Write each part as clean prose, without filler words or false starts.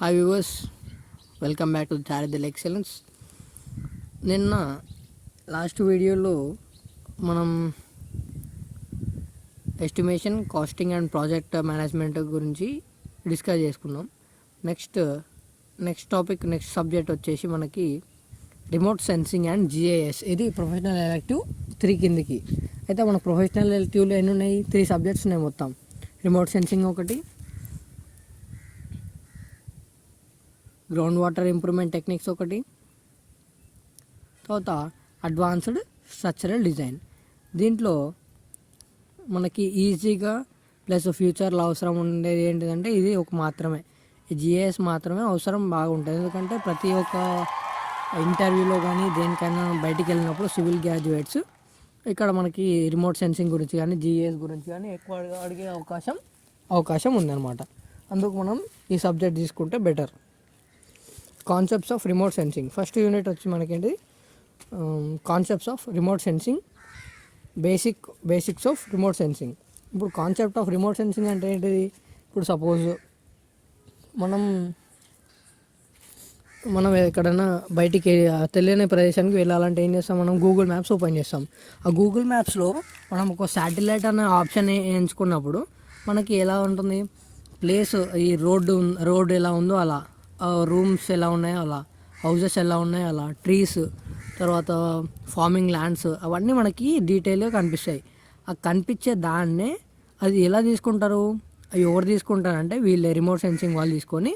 Hi viewers, welcome back to చారిత్రల్ excellence. నిన్న last వీడియోలో మనం estimation, costing and project management గురించి డిస్కస్ చేసుకున్నాం. నెక్స్ట్ సబ్జెక్ట్ వచ్చేసి మనకి రిమోట్ సెన్సింగ్ అండ్ జిఐఎస్. ఇది ప్రొఫెషనల్ ఎలెక్టివ్ 3 కిందికి. అయితే మన ప్రొఫెషనల్ ఎలెక్టివ్లో ఎన్ని ఉన్నాయి? 3 సబ్జెక్ట్స్ ఉన్నాయి మొత్తం. రిమోట్ సెన్సింగ్ ఒకటి, గ్రౌండ్ వాటర్ ఇంప్రూవ్మెంట్ టెక్నిక్స్ ఒకటి, తర్వాత అడ్వాన్స్డ్ స్ట్రక్చరల్ డిజైన్. దీంట్లో మనకి ఈజీగా ప్లస్ ఫ్యూచర్లో అవసరం ఉండేది ఏంటిదంటే ఇది ఒక మాత్రమే, ఈ జిఐఎస్ మాత్రమే అవసరం బాగుంటుంది. ఎందుకంటే ప్రతి ఒక్క ఇంటర్వ్యూలో కానీ దేనికైనా బయటికి వెళ్ళినప్పుడు సివిల్ గ్రాడ్యుయేట్స్ ఇక్కడ మనకి రిమోట్ సెన్సింగ్ గురించి కానీ జిఐఎస్ గురించి కానీ ఎక్కువగా అడిగే అవకాశం ఉందన్నమాట. అందుకు మనం ఈ సబ్జెక్ట్ తీసుకుంటే better. Concepts of remote sensing first unit వచ్చి మనకేంటి? Concepts of remote sensing, basics of remote sensing. ఇప్పుడు కాన్సెప్ట్ ఆఫ్ రిమోట్ సెన్సింగ్ అంటే ఏంటిది? ఇప్పుడు సపోజ్ మనం ఎక్కడైనా బయటికి తెలియని ప్రదేశానికి వెళ్ళాలంటే ఏం చేస్తాం? మనం గూగుల్ మ్యాప్స్ ఓపెన్ చేస్తాం. ఆ గూగుల్ మ్యాప్స్లో మనం ఒక శాటిలైట్ అనే ఆప్షన్ ఎంచుకున్నప్పుడు మనకి ఎలా ఉంటుంది? ప్లేస్, ఈ రోడ్డు ఎలా ఉందో అలా, రూమ్స్ ఎలా ఉన్నాయో అలా, హౌజెస్ ఎలా ఉన్నాయో అలా, ట్రీస్, తర్వాత ఫార్మింగ్ ల్యాండ్స్, అవన్నీ మనకి డీటెయిల్గా కనిపిస్తాయి. ఆ కనిపించే దాన్నే అది ఎలా తీసుకుంటారు? ఎవరు తీసుకుంటారంటే వీళ్ళే, రిమోట్ సెన్సింగ్ వాళ్ళు తీసుకొని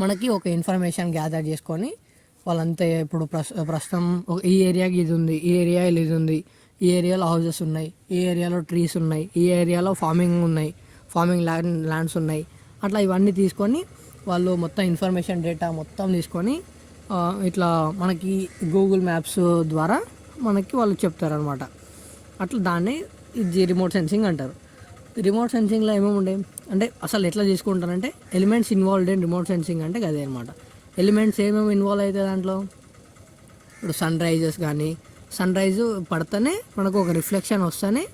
మనకి ఒక ఇన్ఫర్మేషన్ గ్యాదర్ చేసుకొని వాళ్ళంతా ఇప్పుడు ప్రస్తుతం ఈ ఏరియాకి ఇది ఉంది, ఈ ఏరియాలో ఇది ఉంది, ఈ ఏరియాలో హౌజెస్ ఉన్నాయి, ఈ ఏరియాలో ట్రీస్ ఉన్నాయి, ఈ ఏరియాలో ఫార్మింగ్ ల్యాండ్స్ ఉన్నాయి, అట్లా ఇవన్నీ తీసుకొని వాళ్ళు మొత్తం ఇన్ఫర్మేషన్ డేటా మొత్తం తీసుకొని ఇట్లా మనకి గూగుల్ మ్యాప్స్ ద్వారా మనకి వాళ్ళు చెప్తారనమాట. అట్లా దాన్ని రిమోట్ సెన్సింగ్ అంటారు. రిమోట్ సెన్సింగ్లో ఏమేమి ఉండే అంటే అసలు ఎట్లా తీసుకుంటారంటే elements involved in remote sensing అంటే అదే అనమాట. ఎలిమెంట్స్ ఏమేమి ఇన్వాల్వ్ అవుతాయి దాంట్లో? ఇప్పుడు సన్ రైజ్ పడితేనే మనకు ఒక రిఫ్లెక్షన్ వస్తేనే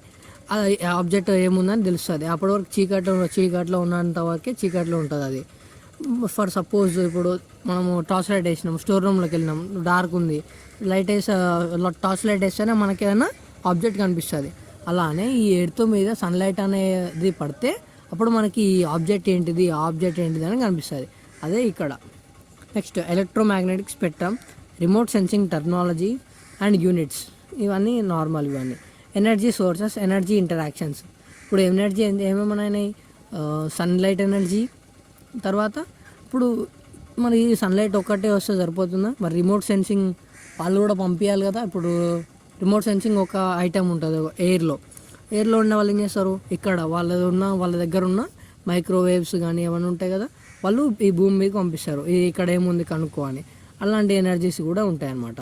ఆబ్జెక్ట్ ఏముందని తెలుస్తుంది. అప్పటి వరకు చీకట్లో ఉన్నంత వరకే చీకట్లో ఉంటుంది అది. ఫర్ సపోజ్ ఇప్పుడు మనము టార్చ్ లైట్ వేసినాం, స్టోర్ రూమ్లోకి వెళ్ళినాం, డార్క్ ఉంది, టార్చ్ లైట్ వేస్తేనే మనకి ఏదైనా ఆబ్జెక్ట్ కనిపిస్తుంది. అలానే ఈ ఎర్త్ మీద సన్లైట్ అనేది పడితే అప్పుడు మనకి ఈ ఆబ్జెక్ట్ ఏంటిది అని కనిపిస్తుంది. అదే ఇక్కడ. Next electromagnetic spectrum, remote sensing technology and units, ఇవన్నీ నార్మల్. ఇవన్నీ ఎనర్జీ సోర్సెస్, ఎనర్జీ ఇంటరాక్షన్స్. ఇప్పుడు ఎనర్జీ ఏమేమైనాయి? Sunlight energy. తర్వాత ఇప్పుడు మరి సన్లైట్ ఒక్కటే వస్తే సరిపోతుందా? మరి రిమోట్ సెన్సింగ్ వాళ్ళు కూడా పంపించాలి కదా. ఇప్పుడు రిమోట్ సెన్సింగ్ ఒక ఐటమ్ ఉంటుంది ఎయిర్లో ఉన్న వాళ్ళు ఏం చేస్తారు? ఇక్కడ వాళ్ళ దగ్గర ఉన్న మైక్రోవేవ్స్ కానీ ఏమైనా ఉంటాయి కదా, వాళ్ళు ఈ భూమి మీదకి పంపిస్తారు, ఇక్కడ ఏముంది కనుక్కో అని. అలాంటి ఎనర్జీస్ కూడా ఉంటాయి అన్నమాట.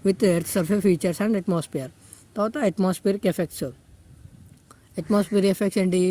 With earth surface features and atmosphere. తర్వాత అట్మాస్ఫియరిక్ ఎఫెక్ట్స్ ఏంటి?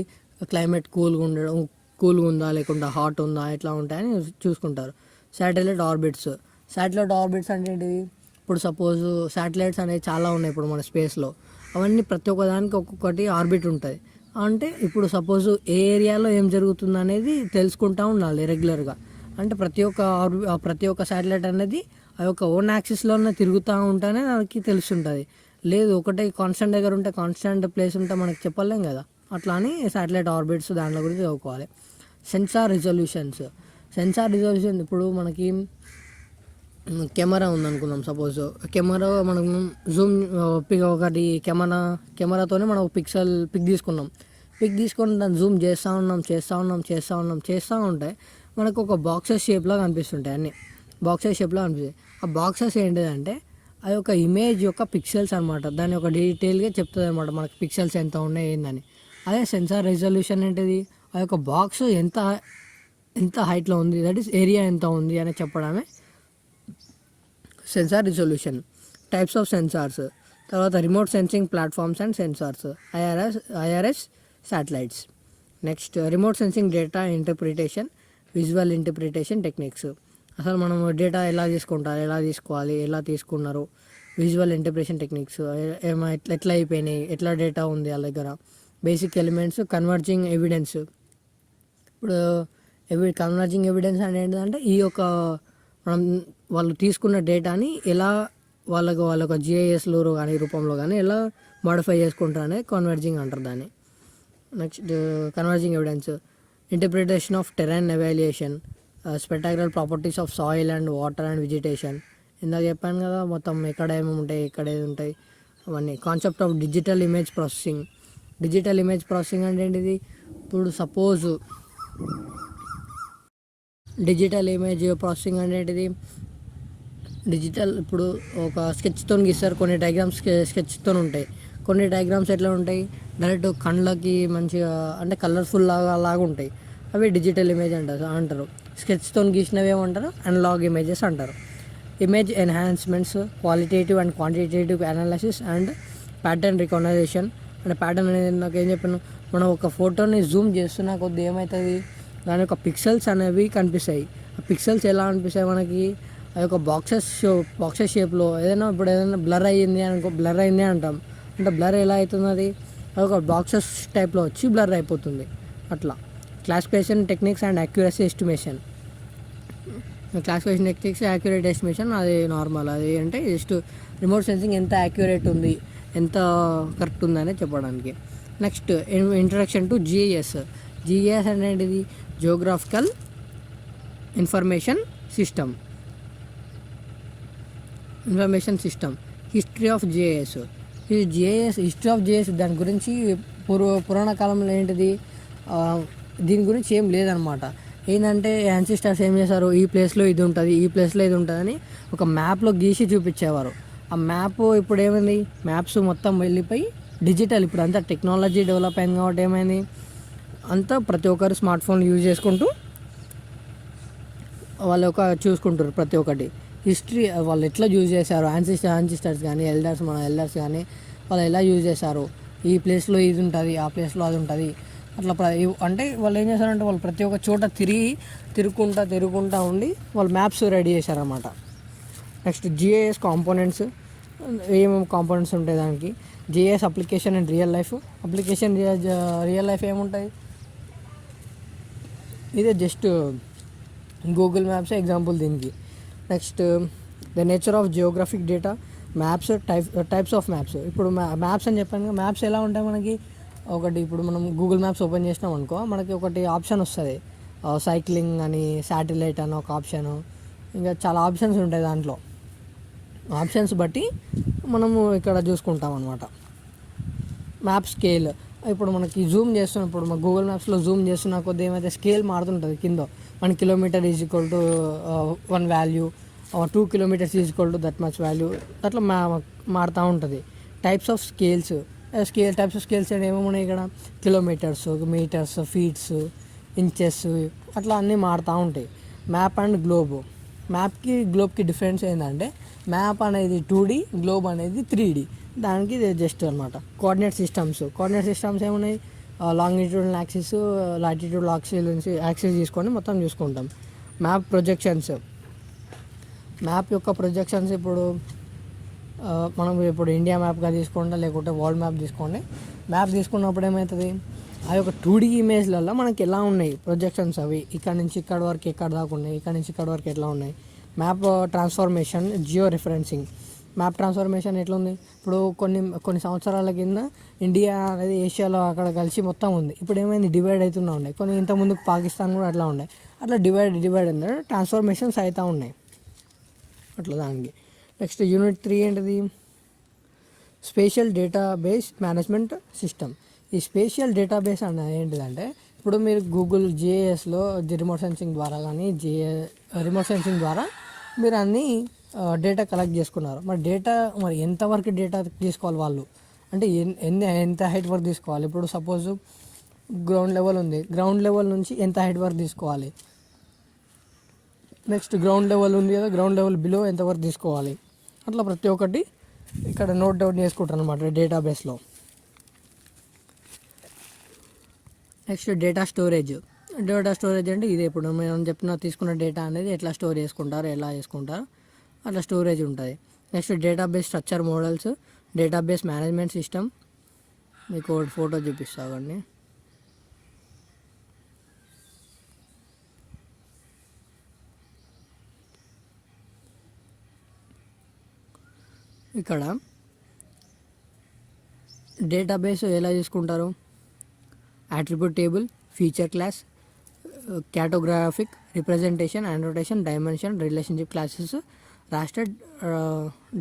క్లైమేట్ కూల్గా ఉందా లేకుండా హాట్ ఉందా, ఎట్లా ఉంటాయని చూసుకుంటారు. శాటిలైట్ ఆర్బిట్స్ అంటే ఏంటిది? ఇప్పుడు సపోజ్ శాటిలైట్స్ అనేవి చాలా ఉన్నాయి ఇప్పుడు మన స్పేస్లో. అవన్నీ ప్రతి ఒక్కదానికి ఒక్కొక్కటి ఆర్బిట్ ఉంటుంది. అంటే ఇప్పుడు సపోజ్ ఏ ఏరియాలో ఏం జరుగుతుంది అనేది తెలుసుకుంటూ ఉండాలి రెగ్యులర్గా. అంటే ప్రతి ఒక్క శాటిలైట్ అనేది ఆ యొక్క ఓన్ యాక్సిస్లోనే తిరుగుతూ ఉంటేనే దానికి తెలుస్తుంటుంది. లేదు ఒకటే కాన్స్టెంట్ దగ్గర ఉంటే, కాన్స్టెంట్ ప్లేస్ ఉంటే మనకి చెప్పలేం కదా. అట్లా అని శాటిలైట్ ఆర్బిట్స్ దాంట్లో గురించి చదువుకోవాలి. సెన్సార్ రిజల్యూషన్ ఇప్పుడు మనకి కెమెరా ఉందనుకుందాం. సపోజ్ కెమెరా మనం జూమ్ ఒకటి కెమెరాతోనే మనం పిక్ తీసుకొని దాన్ని జూమ్ చేస్తూ ఉంటే మనకు ఒక బాక్సెస్ షేప్లో కనిపిస్తుంటాయి. అన్నీ బాక్సెస్ షేప్లో కనిపిస్తాయి. ఆ బాక్సెస్ ఏంటిదంటే ఆ యొక్క ఇమేజ్ యొక్క పిక్సెల్స్ అనమాట. దాని యొక్క డీటెయిల్గా చెప్తుంది అనమాట మనకి పిక్సెల్స్ ఎంత ఉన్నాయి ఏందని. అదే సెన్సార్ రిజల్యూషన్ ఏంటిది? ఆ యొక్క బాక్స్ ఎంత హైట్లో ఉంది, దట్ ఈస్ ఏరియా ఎంత ఉంది అని చెప్పడమే sensor resolution. Types of sensors. తర్వాత remote sensing platforms and sensors, IRS satellites. Next remote sensing data interpretation, visual interpretation techniques. అసలు మనం డేటా ఎలా తీసుకోవాలి, ఎలా తీసుకున్నారు, విజువల్ ఇంటర్ప్రిటేషన్ టెక్నిక్స్, ఎట్లా అయిపోయినాయి, ఎట్లా డేటా ఉంది వాళ్ళ దగ్గర, బేసిక్ ఎలిమెంట్స్, కన్వర్జింగ్ ఎవిడెన్స్. ఇప్పుడు కన్వర్జింగ్ ఎవిడెన్స్ అంటే ఏంటంటే ఈ యొక్క మనం వాళ్ళు తీసుకున్న డేటాని ఎలా వాళ్ళ జిఐఎస్లో కానీ రూపంలో కానీ ఎలా మోడిఫై చేసుకుంటారనే కన్వర్జింగ్ అంటారు దాన్ని. Next converging evidence, interpretation of terrain evaluation, spectacular properties of soil and water and vegetation. ఇందాక చెప్పాను కదా మొత్తం ఎక్కడ ఏమి ఉంటాయి ఎక్కడ ఏది ఉంటాయి అవన్నీ. Concept of digital image processing. Digital image processing అంటే ఏంటిది, ఇప్పుడు సపోజ్ డిజిటల్ ఇమేజ్ ప్రాసెసింగ్ అనేది డిజిటల్ ఇప్పుడు ఒక స్కెచ్తో గీస్తారు, కొన్ని డయాగ్రామ్స్ స్కెచ్తో ఉంటాయి, కొన్ని డయాగ్రామ్స్ ఎట్లా ఉంటాయి డైరెక్ట్ కళ్ళకి మంచిగా అంటే కలర్ఫుల్ లాగా ఉంటాయి, అవి డిజిటల్ ఇమేజ్ అంటారు. స్కెచ్తో గీసినవి ఏమంటారు, అనలాగ్ ఇమేజెస్ అంటారు. Image enhancements, qualitative and quantitative analysis and pattern recognition. అంటే ప్యాటర్న్ అనేది నాకు ఏం చెప్పాను, మనం ఒక ఫోటోని జూమ్ చేస్తున్నా కొద్ది ఏమవుతుంది దాని యొక్క పిక్సెల్స్ అనేవి కనిపిస్తాయి. ఆ పిక్సెల్స్ ఎలా అనిపిస్తాయి మనకి, ఆ యొక్క బాక్సెస్ షేప్లో ఏదైనా ఇప్పుడు ఏదైనా బ్లర్ అయ్యింది అంటాం, అంటే బ్లర్ ఎలా అవుతుంది అది ఒక బాక్సెస్ టైప్లో వచ్చి బ్లర్ అయిపోతుంది. అట్లా classification techniques and accuracy estimation. Classification techniques accurate estimation అది నార్మల్, అది అంటే జస్ట్ రిమోట్ సెన్సింగ్ ఎంత యాక్యురేట్ ఉంది ఎంత కరెక్ట్ ఉందనే చెప్పడానికి. Next introduction to GIS. GIS అనేది geographical information system. History of GIS. ఈ హిస్టరీ ఆఫ్ జిఐఎస్ దాని గురించి పురాణ కాలంలో ఏంటిది, దీని గురించి ఏం లేదనమాట. ఏంటంటే యాన్సిస్టర్స్ ఏం చేశారు, ఈ ప్లేస్లో ఇది ఉంటుంది ఈ ప్లేస్లో ఇది ఉంటుంది అని ఒక మ్యాప్లో గీసి చూపించేవారు. ఆ మ్యాప్ ఇప్పుడు ఏమైంది, మ్యాప్స్ మొత్తం వెళ్ళిపోయి డిజిటల్, ఇప్పుడు అంతా టెక్నాలజీ డెవలప్ అయింది కాబట్టి ఏమైంది అంతా ప్రతి ఒక్కరు స్మార్ట్ ఫోన్ యూజ్ చేసుకుంటూ వాళ్ళు చూసుకుంటారు ప్రతి ఒక్కటి. హిస్టరీ వాళ్ళు ఎట్లా యూజ్ చేశారు, యాన్సిస్టర్స్ కానీ మన ఎల్డర్స్ కానీ వాళ్ళు ఎలా యూజ్ చేశారు, ఈ ప్లేస్లో ఇది ఉంటుంది ఆ ప్లేస్లో అది ఉంటుంది అట్లా అంటే వాళ్ళు ఏం చేశారంటే వాళ్ళు ప్రతి ఒక్క చోట తిరుగుకుంటా ఉండి వాళ్ళు మ్యాప్స్ రెడీ చేశారన్నమాట. నెక్స్ట్ జిఐఎస్ కాంపోనెంట్స్, ఏమేమి కాంపోనెంట్స్ ఉంటాయి దానికి. GIS application and real life. Real life ఏముంటాయి, ఇదే జస్ట్ గూగుల్ మ్యాప్స్ ఎగ్జాంపుల్ దీనికి. Next the nature of geographic data. Maps types of maps. ఇప్పుడు మ్యాప్స్ అని చెప్పాను, మ్యాప్స్ ఎలా ఉంటాయి మనకి, ఒకటి ఇప్పుడు మనం గూగుల్ మ్యాప్స్ ఓపెన్ చేసినాం అనుకో మనకి ఒకటి ఆప్షన్ వస్తుంది, సైక్లింగ్ అని, శాటిలైట్ అని ఒక ఆప్షను, ఇంకా చాలా ఆప్షన్స్ ఉంటాయి దాంట్లో. ఆప్షన్స్ బట్టి మనము ఇక్కడ చూసుకుంటాం అనమాట. మ్యాప్ స్కేల్, ఇప్పుడు మనకి జూమ్ చేస్తున్నాం, ఇప్పుడు మన గూగుల్ మ్యాప్స్లో జూమ్ చేస్తున్న కొద్ది ఏమైతే స్కేల్ మారుతుంటుంది కింద, 1 kilometre is equal to 1 value, 2 kilometres is equal to that much value, అట్లా మారుతూ ఉంటుంది. Types of scales. Types of scales అంటే ఏమేమి ఇక్కడ, కిలోమీటర్స్, మీటర్స్, ఫీట్స్, ఇంచెస్, అట్లా అన్నీ మారుతూ ఉంటాయి. Map and globe. మ్యాప్కి గ్లోబ్కి డిఫరెన్స్ ఏంటంటే మ్యాప్ అనేది 2D, గ్లోబ్ అనేది 3D. దానికి జస్ట్ అనమాట. కోఆర్డినేట్ సిస్టమ్స్ ఏమున్నాయి, లాంగిట్యూడల్ యాక్సిస్, లాటిట్యూడల్ యాక్సిస్ తీసుకొని మొత్తం చూసుకుంటాం. Map projections. మ్యాప్ యొక్క ప్రొజెక్షన్స్ ఇప్పుడు మనం ఇప్పుడు ఇండియా మ్యాప్గా తీసుకోండి లేకుంటే వరల్డ్ మ్యాప్ తీసుకోండి. మ్యాప్ తీసుకున్నప్పుడు ఏమవుతుంది, ఆ యొక్క 2D ఇమేజ్లలో మనకి ఎలా ఉన్నాయి ప్రొజెక్షన్స్, అవి ఇక్కడ నుంచి ఇక్కడ వరకు ఎక్కడ దాకా ఉన్నాయి, ఇక్కడ నుంచి ఇక్కడ వరకు ఎట్లా ఉన్నాయి. Map transformation, geo referencing. Map transformation ఎట్లుంది, ఇప్పుడు కొన్ని సంవత్సరాల కింద ఇండియా అనేది ఏషియాలో అక్కడ కలిసి మొత్తం ఉంది, ఇప్పుడు ఏమైంది డివైడ్ అవుతూనే ఉన్నాయి. కొన్ని ఇంతకుముందుకు పాకిస్తాన్ కూడా అట్లా ఉన్నాయి, అట్లా డివైడ్ ఉంది, ట్రాన్స్ఫర్మేషన్స్ అవుతూ ఉన్నాయి అట్లా దానికి. నెక్స్ట్ యూనిట్ 3 ఏంటిది, స్పేషియల్ డేటాబేస్ మేనేజ్మెంట్ సిస్టమ్. ఈ స్పేషియల్ డేటాబేస్ అనేది ఏంటిదంటే ఇప్పుడు మీరు గూగుల్ జిఐఎస్లో రిమోట్ సెన్సింగ్ ద్వారా కానీ రిమోట్ సెన్సింగ్ ద్వారా మీరు అన్నీ డేటా కలెక్ట్ చేసుకున్నారు. మరి ఎంతవరకు డేటా తీసుకోవాలి వాళ్ళు, అంటే ఎంత హైట్ వరకు తీసుకోవాలి. ఇప్పుడు సపోజ్ గ్రౌండ్ లెవెల్ ఉంది, గ్రౌండ్ లెవెల్ నుంచి ఎంత హైట్ వరకు తీసుకోవాలి. నెక్స్ట్ గ్రౌండ్ లెవెల్ ఉంది కదా, గ్రౌండ్ లెవెల్ బిలో ఎంతవరకు తీసుకోవాలి. అట్లా ప్రతి ఒక్కటి ఇక్కడ నోట్ డౌన్ చేసుకుంటారు అనమాట డేటాబేస్లో. నెక్స్ట్ డేటా స్టోరేజ్ అంటే ఇది ఇప్పుడు మనం తీసుకున్న డేటా అనేది ఎట్లా స్టోర్ చేసుకుంటారు, ఎలా చేసుకుంటారు, అట్లా స్టోరేజ్ ఉంటుంది. Next database structure models, database management system. మీకు ఒకటి ఫోటో చూపిస్తాను. ఇక్కడ డేటాబేస్ ఎలా తీసుకుంటారు? Attribute table, feature class, cartographic, representation, annotation, dimension, relationship classes, raster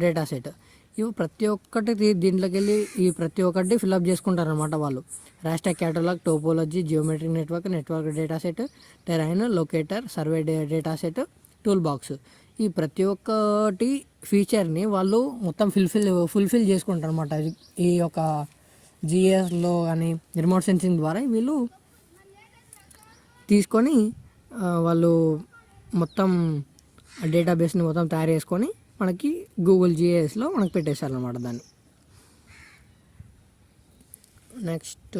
data set. ఇవి ప్రతి ఒక్కటి దీంట్లోకి వెళ్ళి ఈ ప్రతి ఒక్కటి ఫిల్అప్ చేసుకుంటారు అనమాట వాళ్ళు. Raster catalogue, topology, geometric network data set, terrain, locator, survey data set, tool box. ఈ ప్రతి ఒక్కటి ఫీచర్ని వాళ్ళు మొత్తం ఫుల్ఫిల్ చేసుకుంటారు అనమాట. ఈ యొక్క జిఎస్లో కానీ రిమోట్ సెన్సింగ్ ద్వారా వీళ్ళు తీసుకొని వాళ్ళు మొత్తం డేటాబేస్ని మొత్తం తయారు చేసుకొని మనకి గూగుల్ జిఎస్లో మనకు పెట్టేస్తారు అనమాట దాన్ని. Next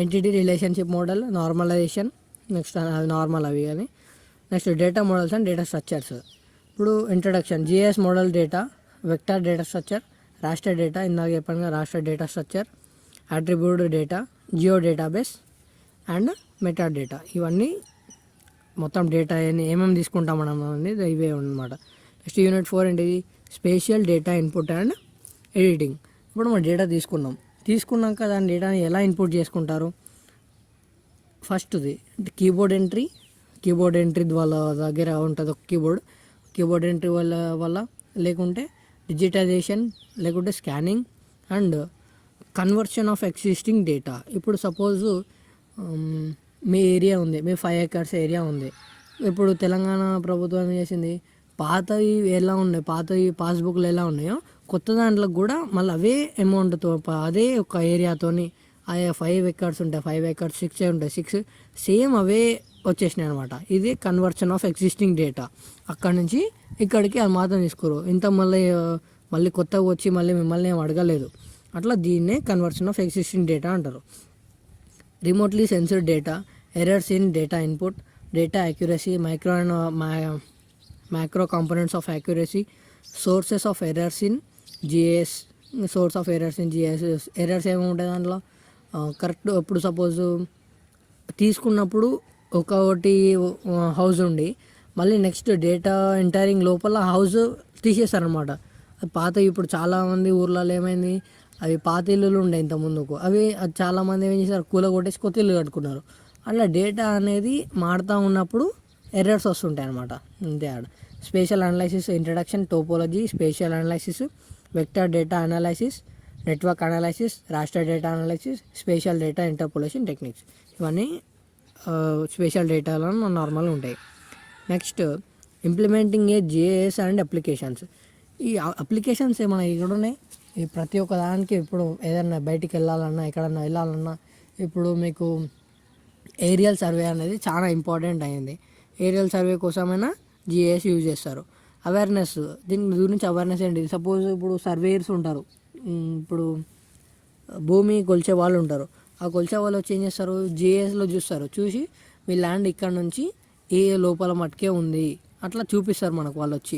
entity relationship model, normalization, next అది నార్మల్ అవి కానీ. Next data models and data structures. ఇప్పుడు introduction, GIS model data, vector data structure, raster data, ఇందాక చెప్పాను raster data structure, attribute data, geo database and meta data. ఇవన్నీ మొత్తం data ఏమేమి తీసుకుంటాం మనం అనేది ఇవే అనమాట. నెక్స్ట్ యూనిట్ 4 ఏంటిది? Spatial data input and editing. ఇప్పుడు మనం డేటా తీసుకున్నాక దాని డేటాని ఎలా ఇన్పుట్ చేసుకుంటారు? ఫస్ట్ది కీబోర్డ్ ఎంట్రీ వాళ్ళ దగ్గర ఉంటుంది ఒక కీబోర్డ్ ఎంట్రీ వల్ల లేకుంటే డిజిటైజేషన్, లేకుంటే scanning and conversion of existing data. ఇప్పుడు సపోజు మీ ఏరియా ఉంది, మీ 5 acres ఏరియా ఉంది. ఇప్పుడు తెలంగాణ ప్రభుత్వం ఏం చేసింది, పాతవి ఎలా ఉన్నాయి, పాతవి పాస్బుక్లు ఎలా ఉన్నాయో కొత్త దాంట్లోకి కూడా మళ్ళీ అవే అమౌంట్తో అదే ఒక ఏరియాతోని 5 acres ఉంటాయి, 5 acres 6 ఉంటాయి, 6 సేమ్ అవే వచ్చేసినాయి అనమాట. ఇది కన్వర్షన్ ఆఫ్ ఎగ్జిస్టింగ్ డేటా. అక్కడ నుంచి ఇక్కడికి అది మాత్రం తీసుకోరు, ఇంత మళ్ళీ కొత్తగా వచ్చి మళ్ళీ మిమ్మల్ని ఏం అడగలేదు. అట్లా దీన్నే కన్వర్షన్ ఆఫ్ ఎగ్జిస్టింగ్ డేటా అంటారు. Remotely sensed data, errors in data input, data accuracy, micro components of accuracy, sources of errors in GIS. Errors ఏముంటాయి దాంట్లో? కరెక్ట్ ఇప్పుడు సపోజ్ తీసుకున్నప్పుడు ఒకటి హౌస్ ఉండి మళ్ళీ నెక్స్ట్ డేటా ఎంటరింగ్ లోపల హౌస్ తీసేస్తారనమాట. పాత ఇప్పుడు చాలామంది ఊర్లలో ఏమైంది, అవి పాత ఇల్లులు ఉండే ఇంత ముందుకు, అవి చాలామంది ఏం చేశారు, కూలగొట్టేసి కొత్త ఇల్లు కట్టుకున్నారు. అట్లా డేటా అనేది మారుతూ ఉన్నప్పుడు ఎర్రర్స్ వస్తుంటాయి అనమాట. అంతే ఆడ. Spatial analysis, introduction, topology, spatial analysis, vector data analysis, network analysis, raster data analysis, spatial data interpolation techniques. ఇవన్నీ స్పేషల్ డేటాలో నార్మల్గా ఉంటాయి. Next implementing A GAS and applications. ఈ అప్లికేషన్స్ ఏమైనా ఇక్కడ ఉన్నాయి, ఈ ప్రతి ఒక్క దానికి ఇప్పుడు ఏదైనా బయటికి వెళ్ళాలన్నా ఎక్కడన్నా వెళ్ళాలన్నా ఇప్పుడు మీకు ఏరియల్ సర్వే అనేది చాలా ఇంపార్టెంట్ అయింది. ఏరియల్ సర్వే కోసమైనా జిఏఎస్ యూజ్ చేస్తారు. అవేర్నెస్, దీని గురించి అవేర్నెస్ ఏంటి? సపోజ్ ఇప్పుడు సర్వేయర్స్ ఉంటారు, ఇప్పుడు భూమి కొలిచే వాళ్ళు ఉంటారు. ఆ కొలిచే వాళ్ళు వచ్చి ఏం చేస్తారు, జిఏఎస్లో చూసి మీ ల్యాండ్ ఇక్కడ నుంచి ఏ లోపల మట్టుకే ఉంది అట్లా చూపిస్తారు మనకు వాళ్ళు వచ్చి.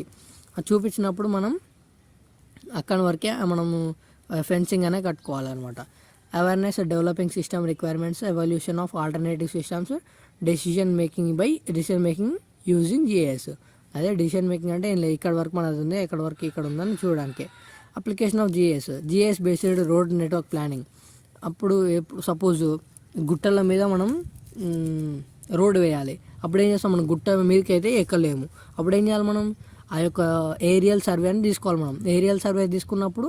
అది చూపించినప్పుడు మనం అక్కడి వరకే మనము ఫెన్సింగ్ అనే కట్టుకోవాలన్నమాట. Awareness, developing system requirements, evolution of alternative systems, decision making using GIS. అదే డెసిషన్ మేకింగ్ అంటే ఇక్కడ వరకు మనది ఉంది, ఎక్కడ వరకు ఇక్కడ ఉందని చూడడానికి. Application of GIS based road network planning. అప్పుడు సపోజ్ గుట్టల మీద మనం రోడ్డు వేయాలి, అప్పుడు ఏం చేస్తాం, మనం గుట్ట మీదకి అయితే ఎక్కలేము. అప్పుడు ఏం చేయాలి, మనం ఆ యొక్క ఏరియల్ సర్వే అని తీసుకోవాలి. మనం ఏరియల్ సర్వే తీసుకున్నప్పుడు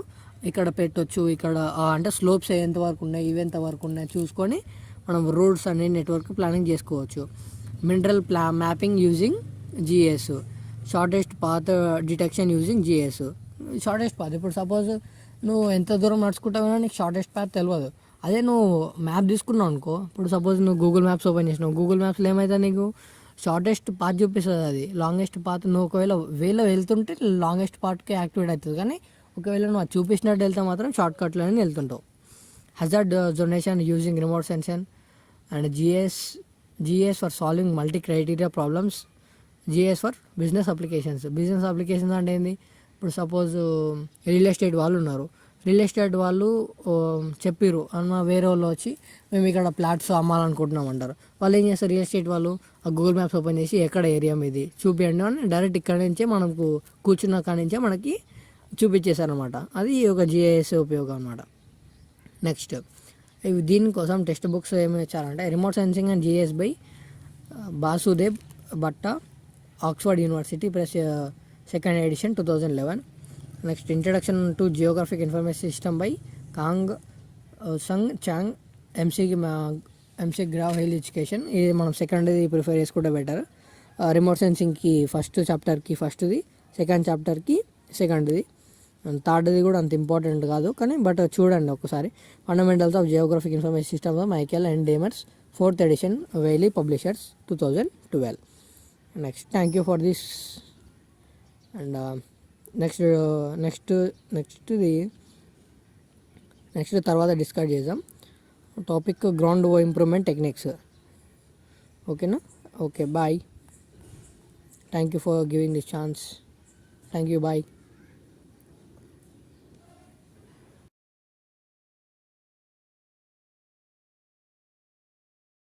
ఇక్కడ పెట్టొచ్చు, ఇక్కడ అంటే స్లోప్స్ ఎంతవరకు ఉన్నాయి, ఇవి ఎంతవరకు ఉన్నాయి చూసుకొని మనం రోడ్స్ అనే నెట్వర్క్ ప్లానింగ్ చేసుకోవచ్చు. Mineral mapping using GIS, shortest path detection using GIS. Shortest path, ఇప్పుడు సపోజ్ నువ్వు ఎంత దూరం నడుచుకుంటావో నీకు షార్టెస్ట్ పాత్ తెలియదు. అదే నువ్వు మ్యాప్ తీసుకున్నావు అనుకో, ఇప్పుడు సపోజ్ నువ్వు గూగుల్ మ్యాప్స్ ఓపెన్ చేసినావు, గూగుల్ మ్యాప్స్లో ఏమవుతుంది, నీకు షార్టెస్ట్ పాత్ చూపిస్తుంది. అది లాంగెస్ట్ పాత్ నువ్వు ఒకవేళ వెళ్తుంటే లాంగెస్ట్ పాత్కే యాక్టివేట్ అవుతుంది, కానీ ఒకవేళ నువ్వు అది చూపించినట్టు వెళ్తే మాత్రం షార్ట్ కట్లోనే వెళ్తుంటావు. Hazard zonation using remote sensing and GIS for solving multi criteria problems. GIS for business applications అంటే ఏంది, ఇప్పుడు సపోజ్ రియల్ ఎస్టేట్ వాళ్ళు ఉన్నారు, రియల్ ఎస్టేట్ వాళ్ళు చెప్పిర్రు అన్న వేరే వాళ్ళు వచ్చి మేము ఇక్కడ ఫ్లాట్స్ అమ్మాలనుకుంటున్నాం అంటారు. వాళ్ళు ఏం చేస్తారు, రియల్ ఎస్టేట్ వాళ్ళు ఆ గూగుల్ మ్యాప్స్ ఓపెన్ చేసి ఎక్కడ ఏరియా మీది చూపించండి అని డైరెక్ట్ ఇక్కడ నుంచే మనకు కూర్చున్న కాడి నుంచే మనకి చూపించేశారనమాట. అది ఒక జిఐఎస్ ఉపయోగం అనమాట. నెక్స్ట్ ఇవి దీనికోసం టెక్స్ట్ బుక్స్ ఏమి ఇచ్చారంటే remote sensing and GIS by Basudev Bhatta, Oxford University plus second edition 2011. Next introduction to geographic information system by Kang Tsung Chang, McGraw Hill education. ఇది మనం సెకండ్ది ప్రిఫర్ చేసుకుంటే బెటర్. రిమోట్ సెన్సింగ్కి ఫస్ట్ చాప్టర్కి ఫస్ట్ది, సెకండ్ చాప్టర్కి సెకండ్ది, థర్డ్ది కూడా అంత ఇంపార్టెంట్ కాదు కానీ బట్ చూడండి ఒకసారి. Fundamentals of geographic information system of Michael and Demers, 4th edition, Wiley Publishers, 2012. Next, thank you for this. And next తర్వాత డిస్కస్ చేద్దాం టాపిక్ గ్రౌండ్ ఇంప్రూవ్మెంట్ టెక్నిక్స్. ఓకేనా? Okay, bye. Thank you for giving this chance. Thank you, bye.